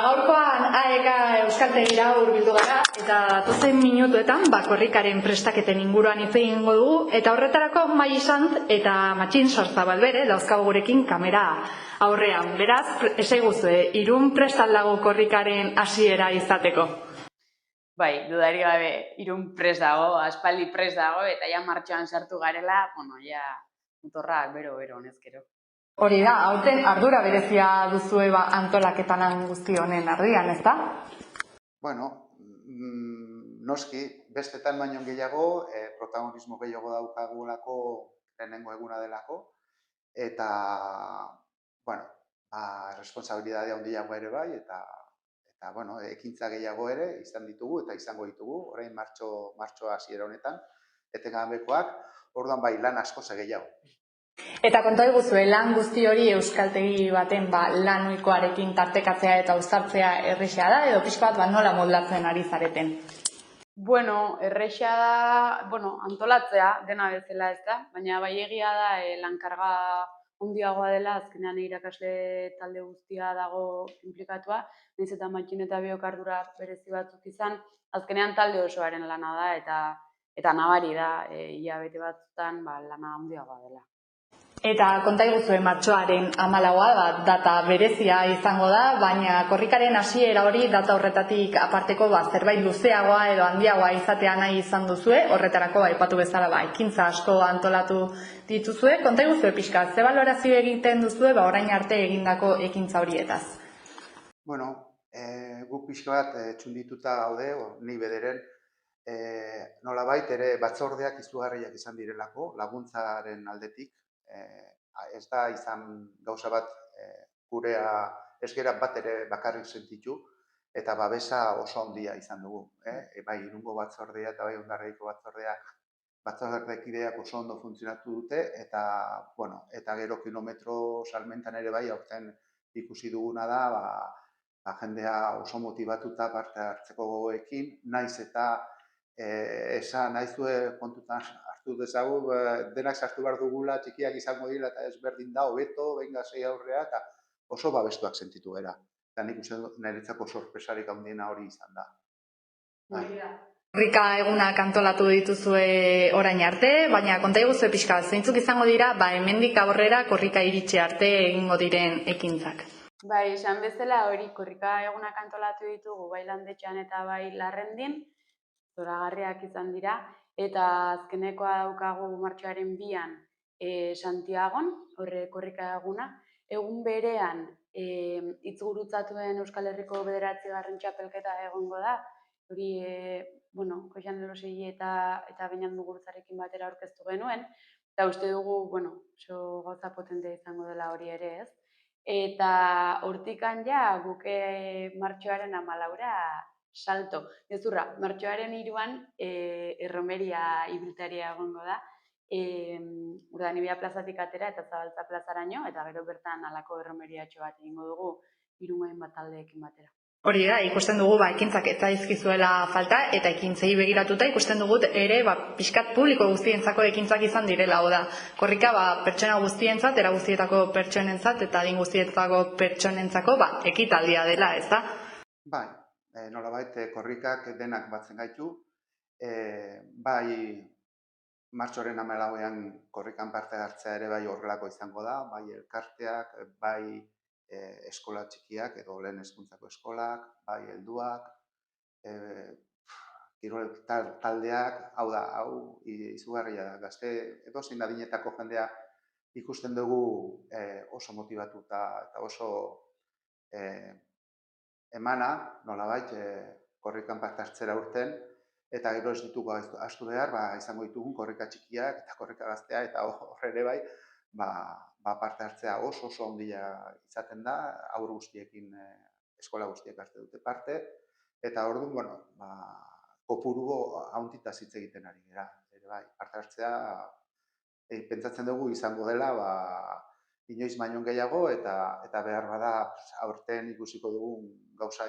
Gaurkoan AEK Euskaltegira hurbildu gara eta 12 minutuetan korrikaren prestaketen inguruan hitz egingo dugu eta horretarako Mai Sant eta Matxin Sarzabal bere dauzkagu gurekin kamera aurrean. Beraz, eseguzue, Irun prestal dago korrikaren hasiera izateko. Bai, dudari gabe Irun prest dago, aspaldi prest dago eta ja martxoan sartu garela, ja motorrak bero honezkero. Hori da, hauten ardura berezia duzue antolaketan guzti honen ardian, ezta? Bueno, noski, bestetan baino gehiago, protagonismo gehiago daukagulako lehenengo eguna delako, eta, bueno, responsabilidadea handiago ere bai, eta bueno, ekintza gehiago ere izan ditugu eta izango ditugu, orain martxo hasiera honetan, etengabekoak, orduan bai lan asko gehiago. Eta konta eguzue, lan guzti hori euskaltegi baten lan ohikoarekin tartekatzea eta uztartzea erresa da, edo pixka bat nola moldatzen ari zareten? Bueno, erresa da, antolatzea dena bezala ez da, baina bai egia da lankarga handiagoa dela, azkenean irakasle talde guztia dago implikatua, nahiz eta Matxin eta biok ardura berezi batzuk izan, azkenean talde osoaren lana da eta nabari da, hilabete batzutan lana handiagoa dela. Eta konta eguzue martxoaren 14 data berezia izango da, baina korrikaren hasiera hori data horretatik aparteko zerbait luzeagoa edo handiagoa izatea nahi izan duzue, horretarako aipatu bezala ekintza asko antolatu dituzue. Konta eguzue pixka, ze balorazio egiten duzue orain arte egindako ekintza horietaz? Bueno, guk pixka bat txundituta gaude, ni bederen, nolabait ere batzordeak izugarriak izan direlako, laguntzaren aldetik, ez da izan gauza bat gurea esgera bat ere bakarrik sentitu eta babesa oso handia izan dugu. Bai Irungo batzordea eta bai Hondarribiko batzordekideak oso ondo funtzionatu dute eta gero kilometro salmentan ere bai aurten ikusi duguna da jendea oso motibatuta parte hartzeko gogoekin, naiz eta esan naizue kontutan hartu dezagu, denak sartu behar dugula, txikiak izango dira eta ez berdin da, hobeto, benga sei aurrea, eta oso babestuak sentitu gara. Eta nik uste niretzako sorpresarik handiena hori izan da. Korrika egunak antolatu dituzue orain arte, baina konta eguzue pixka, zeintzuk izango dira, hemendik aurrera korrika iritsi arte egingo diren ekintzak. Bai, esan bezala hori korrika egunak antolatu ditugu, bai Landetxean eta bai Larrendin, zoragarriak izan dira, eta azkenekoa daukagu martxoaren 2an Santiagon, horre korrika eguna. Egun berean, hitzgurutzatuen Euskal Herriko 9. txapelketa egongo da, hori, Koxan Elosegi eta Beñat Mugurutzarekin batera aurkeztu genuen, eta uste dugu, oso gauza potentea izango dela hori ere ez. Eta hortikan ja, guke martxoaren 14 salto. Gezurra, martxoaren 3an erromeria ibiltaria egongo da. Urdanibia plazatik atera eta Zabaltza plazaraino, eta gero bertan halako erromeriatxo bat egingo dugu Irungoen bat taldeekin batera. Hori da, ikusten dugu ekintzak ez zaizkizuela falta eta ekintzei begiratuta ikusten dugu ere pixkat publiko guztientzako ekintzak izan direla. Da, korrika pertsona guztientzat, era guztietako pertsonentzat eta adin guztietako pertsonentzako ekitaldia dela, ez da? Bai. Nolabait korrikak denak batzen gaitu, bai martxoaren 14an korrikan parte hartzea ere bai horrelako izango da, bai elkarteak, bai eskola txikiak edo lehen hezkuntzako eskolak, bai helduak, kirol taldeak, hau izugarria da, gazte edozein adinetako jendea ikusten dugu oso motibatuta eta oso emana, nolabait, korrikan parte hartzera urten, eta gero ez ditugu astu behar, izango ditugun korrika txikiak eta korrika gaztea, eta horre bai, parte hartzea oso handia izaten da, haur guztiekin, eskola guztiek hartu dute parte, eta orduan, kopuru hauntitaz hitz egiten ari gara, parte hartzea, pentsatzen dugu izango dela, inoiz baino gehiago eta behar bada aurten ikusiko dugun gauza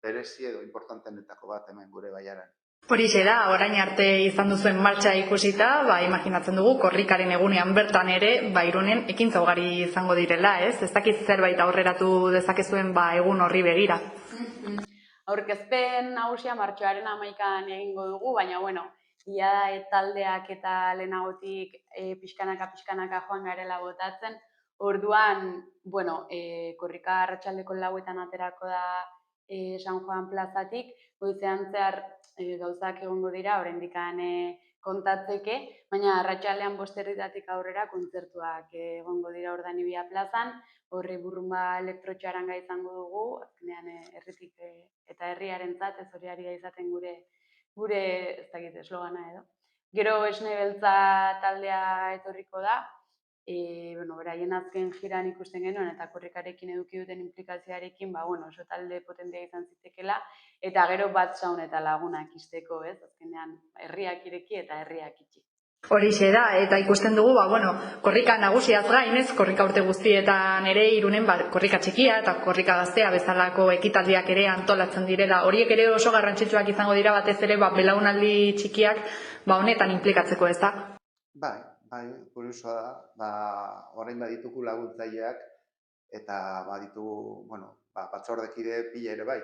berezi edo importantenetako bat hemen gure baiaran. Horixe da, orain arte izan duzuen martxa ikusita, imaginatzen dugu korrikaren egunean bertan ere, Irunen ekintza ugari izango direla, ez? Ez dakit zerbait aurreratu dezakezuen egun horri begira. Aurkezpen nagusia martxoaren 11an egingo dugu, baina bueno, ia da taldeak eta lehenagotik pixkanaka joan garela botatzen. Orduan, bueno, korrika arratsaldeko 4etan aterako da San Juan plazatik, goizean zehar gauzak egongo dira, oraindik kontatzeke, baina arratsaldean 5 aurrera kontzertuak egongo dira Urdanibia plazan, horri burrunba elektrotxaranga izango dugu, azkenean herritik eta herriarentzat ez hori ari da izaten gure ez dakit eslogana edo. Gero Esne Beltza taldea etorriko da, beraien azken jiran ikusten genuen eta korrikarekin eduki duten implikazioarekin, oso talde potentea izan zitekela, eta gero Bad Sound eta Lagunak izteko, ez? Azkenean herriak ireki eta herriak itxi. Horixe da, eta ikusten dugu, korrika nagusiaz gain, ez, korrika urte guztietan ere Irunen korrika txikia eta korrika gaztea bezalako ekitaldiak ere antolatzen direla. Horiek ere oso garrantzitsuak izango dira batez ere belaunaldi txikiak honetan inplikatzeko, ez da? Bai, kuriosoa da, orain baditugu laguntzaileak eta baditu, batzordekide pila ere bai.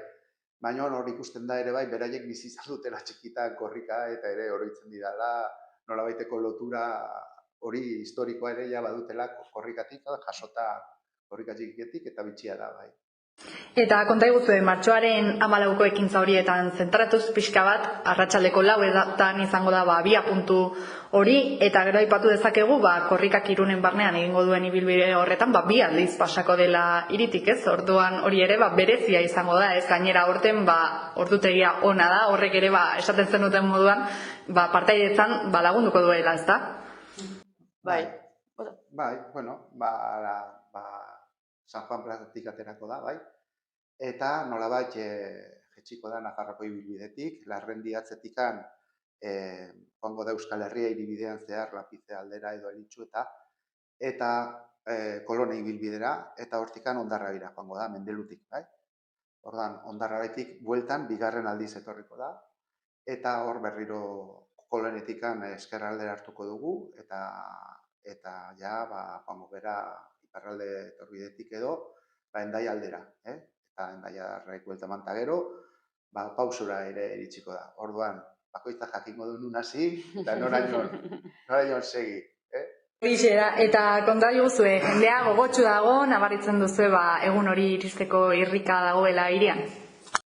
Baina hor ikusten da ere bai, beraiek bizi izan dutela txikitan korrika eta ere oroitzen didala, nolabaiteko lotura hori historikoa ere ja badutela korrikatik, jasota korrika txikietik eta bitxia da bai. Eta konta iguzue, martxoaren 14ko ekintza horietan zentratuz pixka bat, arratsaldeko 4etan izango da abiapuntu hori, eta gero aipatu dezakegu, korrikak Irunen barnean egingo duen ibilbide horretan, 2 aldiz pasako dela hiritik, ez? Orduan hori ere berezia izango da, ez? Gainera horten ordutegia ona da, horrek ere esaten zenuten moduan, partaidetzan lagunduko duela, ez da? Bai. San Juan plazatik aterako da, bai. Eta nolabait jetxiko da Nafarroko ibilbidetik, Larrendi atzetikan joango da Euskal Herria hiribidean zehar Lapize aldera edo Elitxu eta Kolone ibilbidera, eta hortikan Hondarrabira joango da, Mendelutik, bai. Ordan Hondarrabetik bueltan bigarren aldiz etorriko da, eta hor berriro Kolonetikan ezkerraldera hartuko dugu, eta ja, joango bera iparralde etorbidetik edo, Hendaia aldera, eta Hendaiarrek buelta manta gero, pausura ere iritsiko da. Orduan, bakoitzak jakingo du nun hasi, eta noraino segi. Horixe da, eta konta diguzue, jendea gogotsu dago, nabaritzen duzue egun hori iristeko irrika dagoela hirian.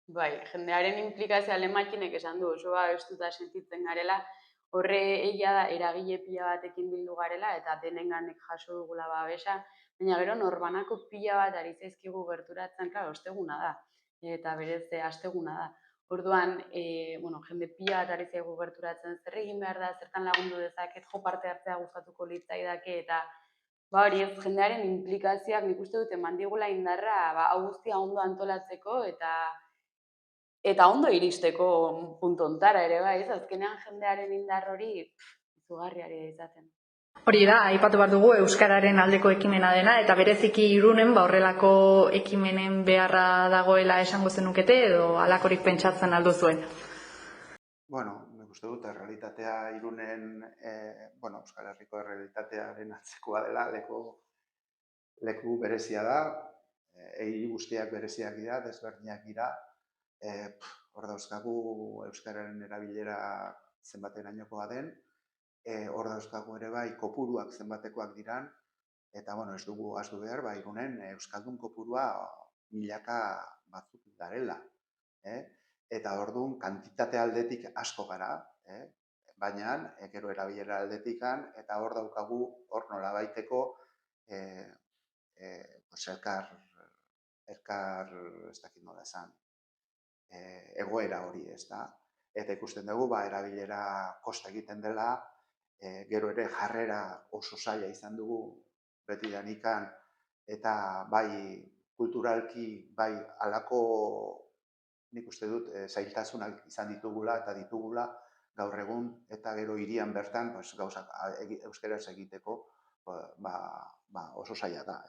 Bai, jendearen implikazioa lemakinek esan du, oso estuta sentitzen garela, horre egia da eragile pila batekin bildu garela eta denenganek jaso dugula babesa, baina gero norbanako pila bat ari zaizkigu gerturatzen, osteguna da, eta berez asteguna da. Orduan, jende pila bat ari zaigu gerturatzen, zer egin behar da, zertan lagundu dezaket, jo parte hartzea gustatuko litzaidake, eta hori ez, jendearen implikazioak nik uste dut eman digula indarra hau guztia ondo antolatzeko eta ondo iristeko puntu ontara ere bai, azkenean jendearen indar hori izugarria izaten. Hori da, aipatu behar dugu euskararen aldeko ekimena dena, eta bereziki Irunen horrelako ekimenen beharra dagoela esango zenukete edo halakorik pentsatzen aldu zuen? Nik uste dut, realitatea Irunen, Euskal Herriko realitatearen atzekoa dela, leku berezia da, hiri guztiak bereziak dira, desberdinak dira, hor dauzkagu euskararen erabilera zenbaterainokoa den, hor dauzkagu ere bai kopuruak zenbatekoak diran, eta ez dugu ahaztu behar, Irunen euskaldun kopurua milaka batzuk garela. Eta orduan kantitate aldetik asko gara, baina gero erabilera aldetikan, eta hor daukagu hor nolabaiteko elkar ez dakit nola esan, egoera hori, ez da. Eta ikusten dugu, erabilera kosta egiten dela, gero ere jarrera oso zaila izan dugu beti danikan, eta bai kulturalki, bai halako nik uste dut zailtasunak izan ditugula eta ditugula gaur egun, eta gero hirian bertan gauzak euskeraz egiteko oso zaila da.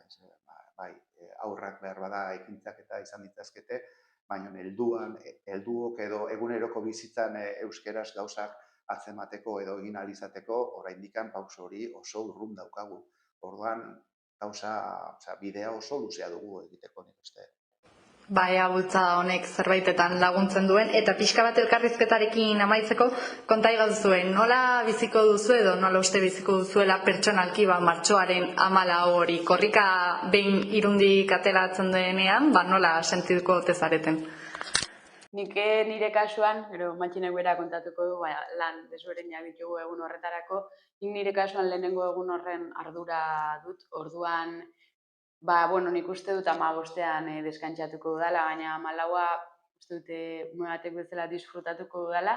Aurrak behar bada ekintzak eta izan ditzazkete, baina helduok edo eguneroko bizitzan euskeraz gauzak atzemateko edo egin ahal izateko, oraindik pauso hori oso urrun daukagu. Orduan, bidea oso luzea dugu egiteko nik uste. Ea bultzada honek zerbaitetan laguntzen duen, eta pixka bat elkarrizketarekin amaitzeko, konta igazuen, nola biziko duzu edo nola uste biziko duzuela pertsonalki martxoaren 14 hori, korrika behin irundik ateratzen denean, nola sentituko ote zareten? Nik nire kasuan, gero Matxinek bera kontatuko du, lan desberdinak ditugu egun horretarako, nik nire kasuan lehenengo egun horren ardura dut, orduan, nik uste dut 15ean deskantsatuko dudala, baina 14a uste dute ume batek bezala disfrutatuko dudala,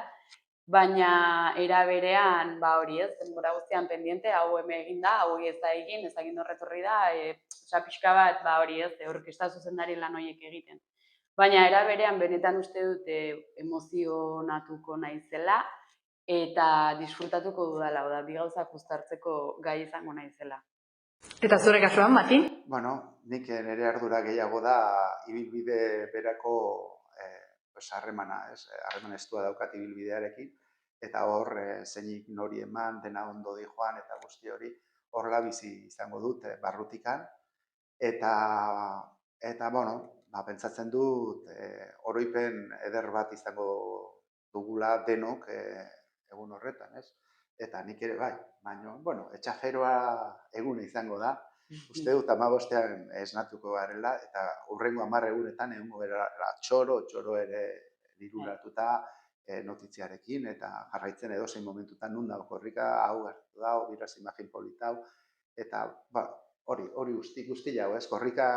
baina era berean, hori ez, denbora guztian pendiente, hau egin da, hau ez da egin, ez egin horretorri da, pixka bat, hori ez, orkesta zuzendari lan horiek egiten. Baina era berean benetan uste dut emozionatuko naizela eta disfrutatuko dudala, bi gauzak uztartzeko gai izango naizela. Eta zure kasuan, Matin? Nik nire ardura gehiago da ibilbide berako harremana estua daukat ibilbidearekin, eta hor zeinik nori eman, dena ondo di joan eta guzti hori horrela bizi izango dut barrutikan, eta pentsatzen dut oroipen eder bat izango dugula denok egun horretan, ez? Eta nik ere bai, baina, etxaferoa eguna izango da. Uste dut 15ean esnatuko garela, eta hurrengo 10 egunetan egungo gara txoro ere diruratuta notitziarekin, eta jarraitzen edozein momentutan nun dago korrika, hau gertu da, biraz imagin politau, eta hori guzti jau, ez? Korrika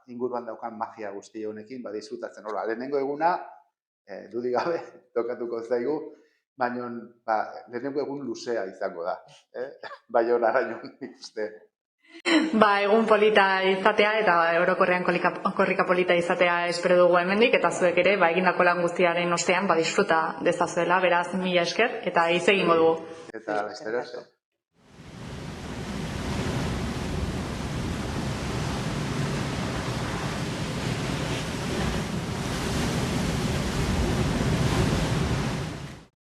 inguruan daukan magia guzti honekin, disfrutatzen hori. Lehenengo eguna, dudik gabe, tokatuko zaigu, baina lehenengo egun luzea izango da. Baionaraino nik uste. Egun polita izatea eta orokorrean korrika polita izatea espero dugu hemendik, eta zuek ere, egindako lan guztiaren ostean, disfruta dezazuela, beraz, mila esker, eta hitz egingo dugu. Eta, espero.